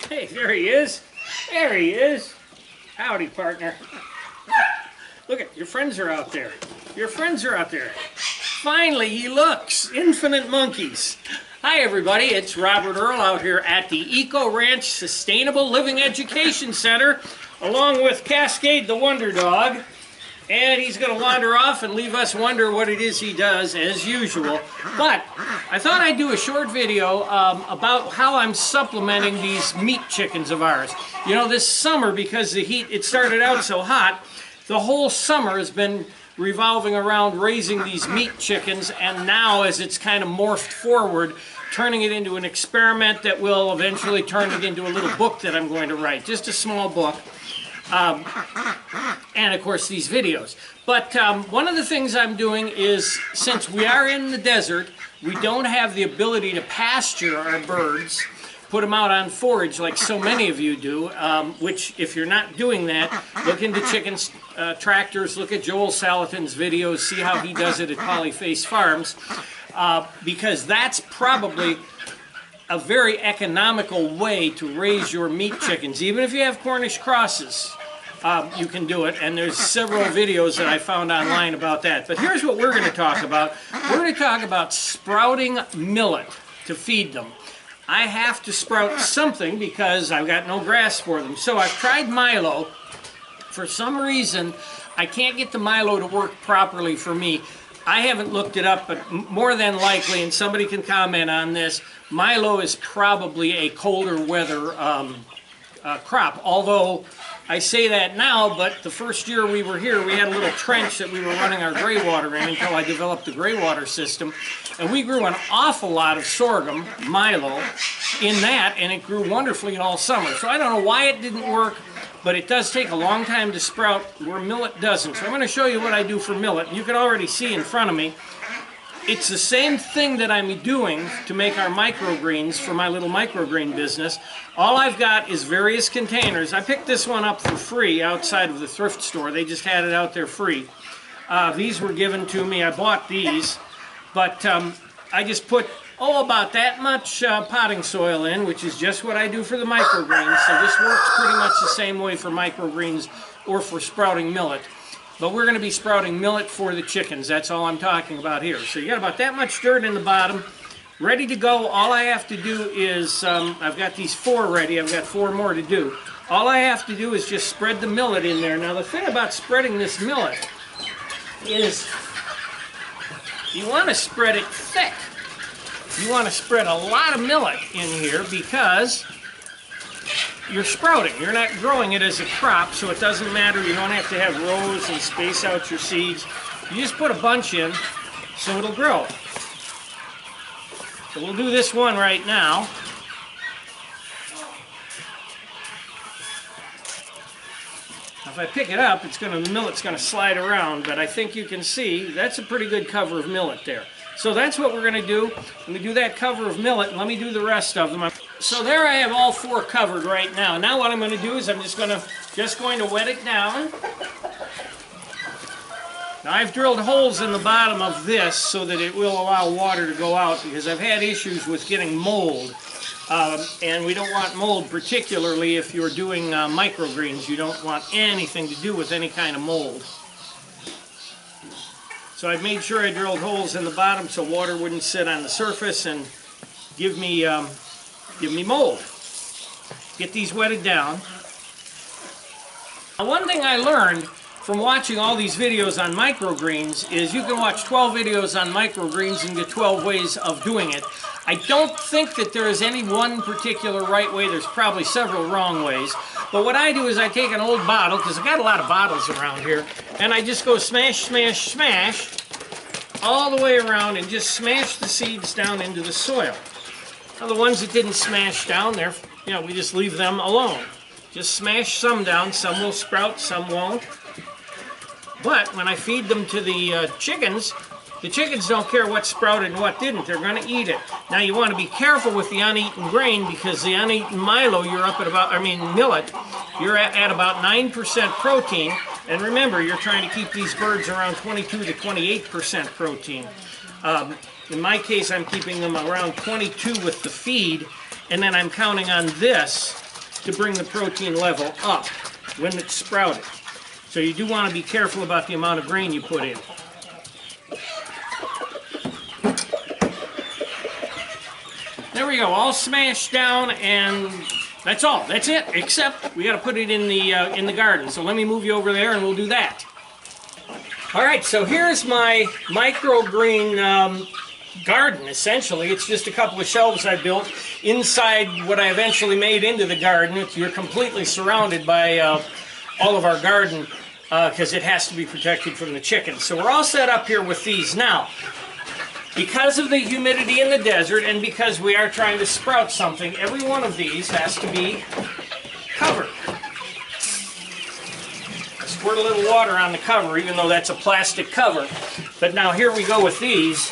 Hey, there he is. There he is. Howdy, partner. Look at your friends are out there. Your friends are out there. Finally, he looks. Infinite monkeys. Hi, everybody. It's Robert Earl out here at the Eco Ranch Sustainable Living Education Center, along with Cascade the Wonder Dog. And he's going to wander off and leave us wonder what it is he does, as usual. But I thought I'd do a short video about how I'm supplementing these meat chickens of ours. You know, this summer, because the heat, it started out so hot, the whole summer has been revolving around raising these meat chickens, and now as it's kind of morphed forward, turning it into an experiment that will eventually turn it into a little book that I'm going to write, just a small book. And of course these videos. But one of the things I'm doing is, since we are in the desert, we don't have the ability to pasture our birds, put them out on forage like so many of you do, which if you're not doing that, look into chicken tractors, look at Joel Salatin's videos, see how he does it at Polyface Farms, because that's probably a very economical way to raise your meat chickens. Even if you have Cornish crosses, you can do it, and there's several videos that I found online about that. But here's what we're going to talk about. We're going to talk about sprouting millet to feed them. I have to sprout something because I've got no grass for them. So I've tried Milo. For some reason, I can't get the Milo to work properly for me. I haven't looked it up, but more than likely, and somebody can comment on this, Milo is probably a colder weather crop. Although I say that now, but the first year we were here, we had a little trench that we were running our gray water in until I developed the gray water system. And we grew an awful lot of sorghum, Milo, in that, and it grew wonderfully all summer. So I don't know why it didn't work, but it does take a long time to sprout where millet doesn't. So I'm going to show you what I do for millet. You can already see in front of me. It's the same thing that I'm doing to make our microgreens for my little microgreen business. All I've got is various containers. I picked this one up for free outside of the thrift store. They just had it out there free. These were given to me. I bought these. But I just put, about that much potting soil in, which is just what I do for the microgreens. So this works pretty much the same way for microgreens or for sprouting millet. But we're going to be sprouting millet for the chickens. That's all I'm talking about here. So you got about that much dirt in the bottom, ready to go. All I have to do is, I've got these 4 ready. I've got 4 more to do. All I have to do is just spread the millet in there. Now the thing about spreading this millet is you want to spread it thick. You want to spread a lot of millet in here because you're sprouting. You're not growing it as a crop, so it doesn't matter. You don't have to have rows and space out your seeds. You just put a bunch in so it'll grow. So we'll do this one right now. If I pick it up, the millet's going to slide around, but I think you can see that's a pretty good cover of millet there. So that's what we're going to do. Let me do that cover of millet, and let me do the rest of them. So there I have all 4 covered right now. Now what I'm going to do is I'm just going to wet it down. Now I've drilled holes in the bottom of this so that it will allow water to go out, because I've had issues with getting mold. And we don't want mold, particularly if you're doing microgreens. You don't want anything to do with any kind of mold. So I've made sure I drilled holes in the bottom so water wouldn't sit on the surface and give me mold. Get these wetted down. Now, one thing I learned from watching all these videos on microgreens is you can watch 12 videos on microgreens and get 12 ways of doing it. I don't think that there is any one particular right way. There's probably several wrong ways. But what I do is I take an old bottle, because I've got a lot of bottles around here, and I just go smash, smash, smash all the way around and just smash the seeds down into the soil. Now the ones that didn't smash down there, we just leave them alone. Just smash some down. Some will sprout, some won't. But when I feed them to the chickens don't care what sprouted and what didn't. They're going to eat it. Now you want to be careful with the uneaten grain, because the uneaten Milo, you're up at about, millet, you're at about 9% protein. And remember, you're trying to keep these birds around 22 to 28% protein. In my case, I'm keeping them around 22 with the feed, and then I'm counting on this to bring the protein level up when it's sprouted. So you do want to be careful about the amount of grain you put in. There we go, all smashed down, and that's all. That's it, except we got to put it in the garden. So let me move you over there and we'll do that. All right, so here's my microgreen garden, essentially. It's just a couple of shelves I built inside what I eventually made into the garden. You're completely surrounded by all of our garden because it has to be protected from the chickens. So we're all set up here with these now. Because of the humidity in the desert and because we are trying to sprout something, every one of these has to be covered. Squirt a little water on the cover, even though that's a plastic cover. But now here we go with these.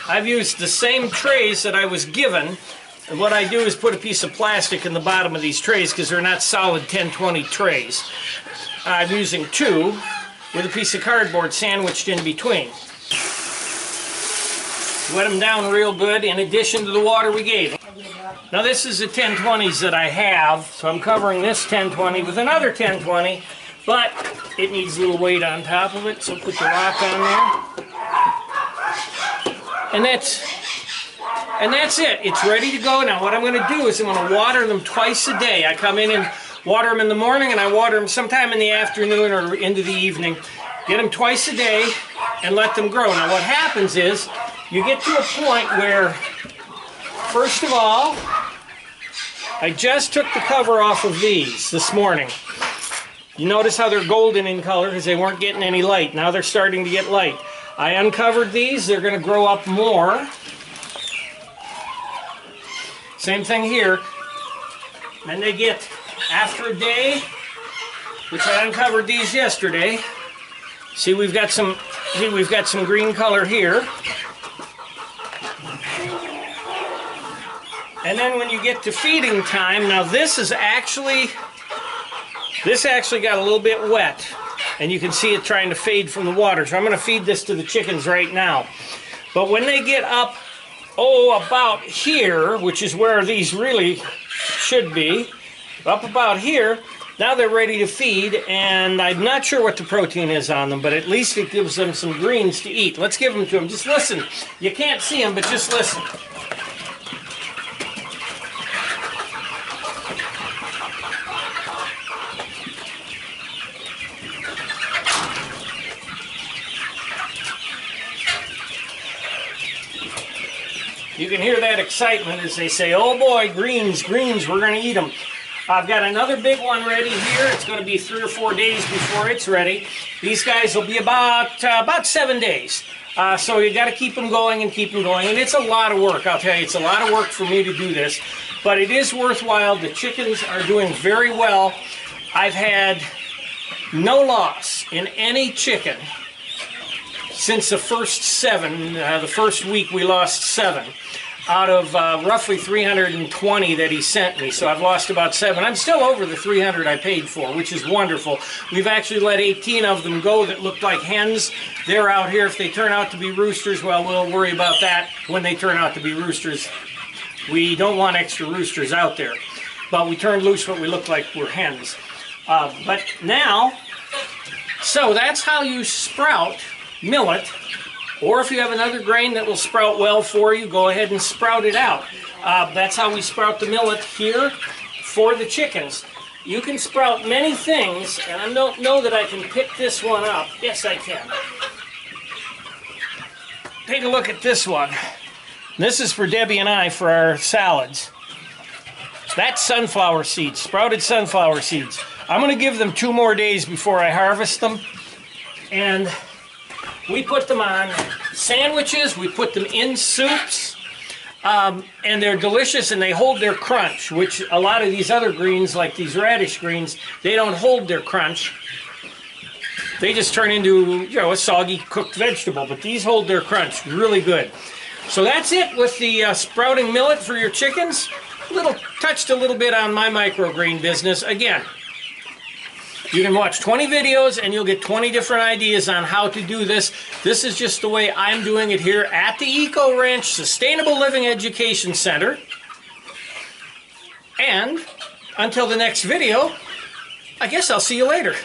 I've used the same trays that I was given, and what I do is put a piece of plastic in the bottom of these trays because they're not solid 10-20 trays. I'm using two with a piece of cardboard sandwiched in between. Wet them down real good in addition to the water we gave them. Now this is the 10-20s that I have, so I'm covering this 10-20 with another 10-20, but it needs a little weight on top of it, so put the rock on there. And that's it. It's ready to go. Now what I'm going to do is I'm going to water them twice a day. I come in and water them in the morning, and I water them sometime in the afternoon or into the evening. Get them twice a day and let them grow. Now what happens is you get to a point where, first of all, I just took the cover off of these this morning. You notice how they're golden in color because they weren't getting any light. Now they're starting to get light. I uncovered these. They're going to grow up more. Same thing here. Then they get, after a day, which I uncovered these yesterday. See, we've got some green color here. And then when you get to feeding time, now this actually got a little bit wet. And you can see it trying to fade from the water. So I'm going to feed this to the chickens right now. But when they get up, about here, which is where these really should be, up about here, now they're ready to feed, and I'm not sure what the protein is on them, but at least it gives them some greens to eat. Let's give them to them. Just listen. You can't see them, but just listen. You can hear that excitement as they say, oh boy, greens, greens, we're going to eat them. I've got another big one ready here. It's going to be 3 or 4 days before it's ready. These guys will be about 7 days. So you got to keep them going and keep them going. And it's a lot of work, I'll tell you. It's a lot of work for me to do this. But it is worthwhile. The chickens are doing very well. I've had no loss in any chicken since the first 7. The first week we lost 7. Out of roughly 320 that he sent me. So I've lost about 7. I'm still over the 300 I paid for, which is wonderful. We've actually let 18 of them go that looked like hens. They're out here. If they turn out to be roosters, well, we'll worry about that when they turn out to be roosters. We don't want extra roosters out there. But we turned loose what we look like we're hens. But now, so that's how you sprout millet. Or if you have another grain that will sprout well for you, go ahead and sprout it out. That's how we sprout the millet here for the chickens. You can sprout many things, and I don't know that I can pick this one up. Yes, I can. Take a look at this one. This is for Debbie and I for our salads. That's sunflower seeds, sprouted sunflower seeds. I'm going to give them 2 more days before I harvest them. And we put them on sandwiches, we put them in soups, and they're delicious and they hold their crunch, which a lot of these other greens, like these radish greens, they don't hold their crunch. They just turn into, a soggy cooked vegetable, but these hold their crunch really good. So that's it with the sprouting millet for your chickens. Touched a little bit on my microgreen business. Again, You can watch 20 videos and you'll get 20 different ideas on how to do this. This is just the way I'm doing it here at the Eco Ranch Sustainable Living Education Center. And until the next video, I guess I'll see you later.